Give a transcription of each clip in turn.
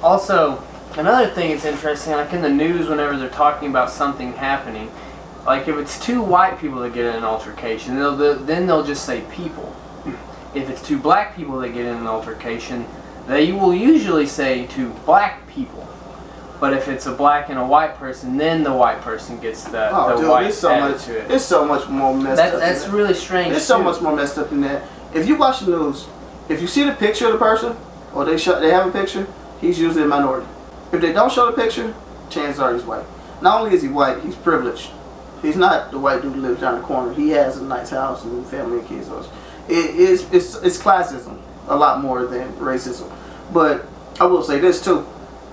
Also, another thing that's interesting, like in the news, whenever they're talking about something happening, like if it's two white people that get in an altercation, then they'll just say people. If it's two black people that get in an altercation, they will usually say two black people. But if it's a black and a white person, then the white person gets the white added to it. It's so much more messed up. That's really strange. It's so much more messed up than that. If you watch the news, if you see the picture of the person, or they have a picture, he's usually a minority. If they don't show the picture, chances are he's white. Not only is he white, he's privileged. He's not the white dude who lives down the corner. He has a nice house and family and kids. It's classism a lot more than racism. But I will say this too.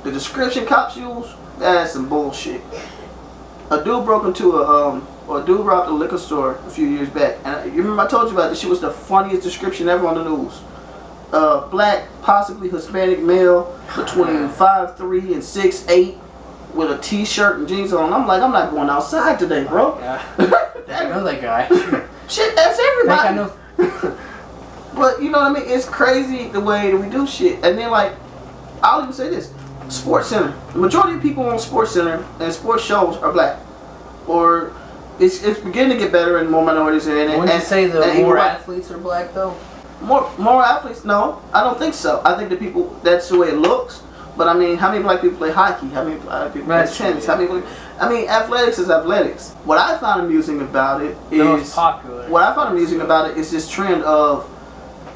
The description cops use, that's some bullshit. A dude broke into a dude robbed a liquor store a few years back, and you remember I told you about this. She was the funniest description ever on the news. Black, possibly Hispanic male, between 5'3" and 6'8", with a t-shirt and jeans on. I'm like, I'm not going outside today, bro. Yeah. I know that guy. Shit, that's everybody. I know. But you know what I mean? It's crazy the way that we do shit. And then like, I'll even say this. Sports Center. The majority of people on Sports Center and sports shows are black. Or it's beginning to get better and more minorities are in it. Wouldn't you say the more athletes are black though? More athletes? No, I don't think so. I think that's the way it looks. But I mean, how many black people play hockey? How many black people play tennis? How many? I mean, athletics is athletics. What I found amusing about it is most popular. What I found amusing about it is this trend of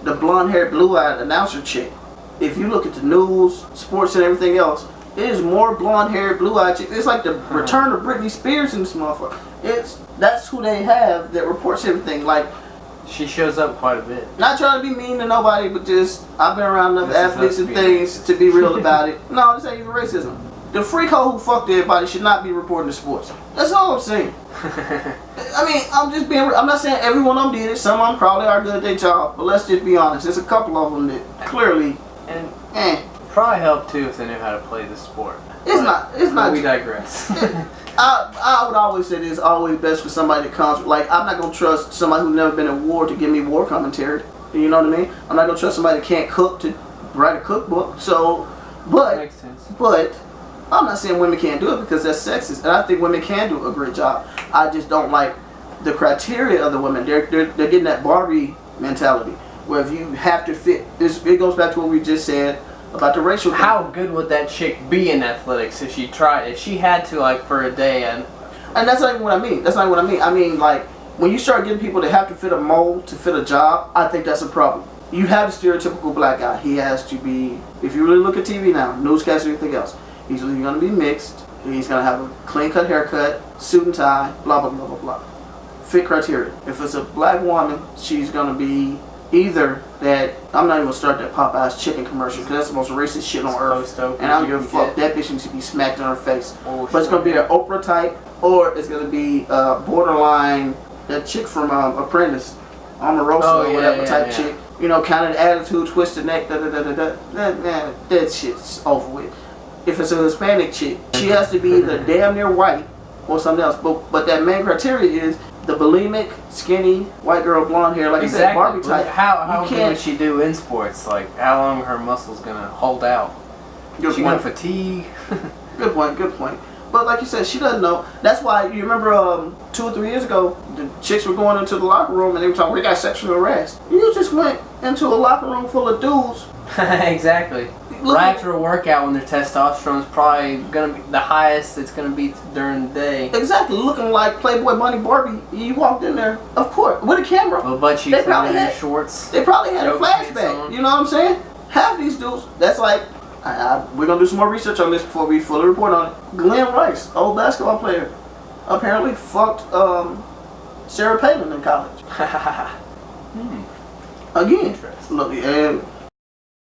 the blonde-haired, blue-eyed announcer chick. If you look at the news, sports, and everything else, it is more blonde-haired, blue-eyed chicks. It's like the return of Britney Spears in this motherfucker. That's who they have that reports everything. Like, she shows up quite a bit. Not trying to be mean to nobody, but just I've been around enough athletes and things to be real about it. No, this ain't even racism. The freak hoe who fucked everybody should not be reporting to sports. That's all I'm saying. I mean, I'm not saying every one of them did it. Some of them probably are good at their job, but let's just be honest. There's a couple of them that clearly probably helped too if they knew how to play the sport. It's not. We digress. I would always say it's always best for somebody that comes. Like, I'm not gonna trust somebody who's never been in war to give me war commentary. You know what I mean? I'm not gonna trust somebody that can't cook to write a cookbook. So, that makes sense. But I'm not saying women can't do it because that's sexist, and I think women can do a great job. I just don't like the criteria of the women. They're getting that Barbie mentality where if you have to fit. It goes back to what we just said about the racial thing. How good would that chick be in athletics if she tried? If she had to, like, for a day and that's not even what I mean. That's not what I mean. I mean, like, when you start getting people that have to fit a mold to fit a job, I think that's a problem. You have the stereotypical black guy. He has to be, if you really look at TV now, newscast or anything else, he's either going to be mixed, he's going to have a clean-cut haircut, suit and tie, blah, blah, blah, blah, blah. Fit criteria. If it's a black woman, she's going to be either that, I'm not even going to start that Popeye's chicken commercial because that's the most racist shit on earth. And I don't give a fuck. That bitch needs to be smacked in her face. But it's going to be an Oprah type, or it's going to be borderline, that chick from Apprentice, Omarosa or whatever type chick. You know, kind of attitude, twisted neck, that shit's over with. If it's a Hispanic chick, she has to be either damn near white or something else. But that main criteria is the bulimic, skinny, white girl, blonde hair, like I said, Barbie type. How good would she do in sports? Like, how long are her muscles gonna hold out? She gonna fatigue? Good point. But like you said, she doesn't know. That's why, you remember 2 or 3 years ago, the chicks were going into the locker room and they were talking, we got sexually harassed. You just went into a locker room full of dudes. Exactly. Right after a workout when their testosterone's probably going to be the highest it's going to be during the day. Exactly. Looking like Playboy Bunny Barbie. You walked in there, of course, with a camera. Little butt cheeks on their shorts. They probably had a flashback. You know what I'm saying? Half these dudes, that's like, we're going to do some more research on this before we fully report on it. Glenn Rice, old basketball player, apparently fucked Sarah Palin in college. Again, look,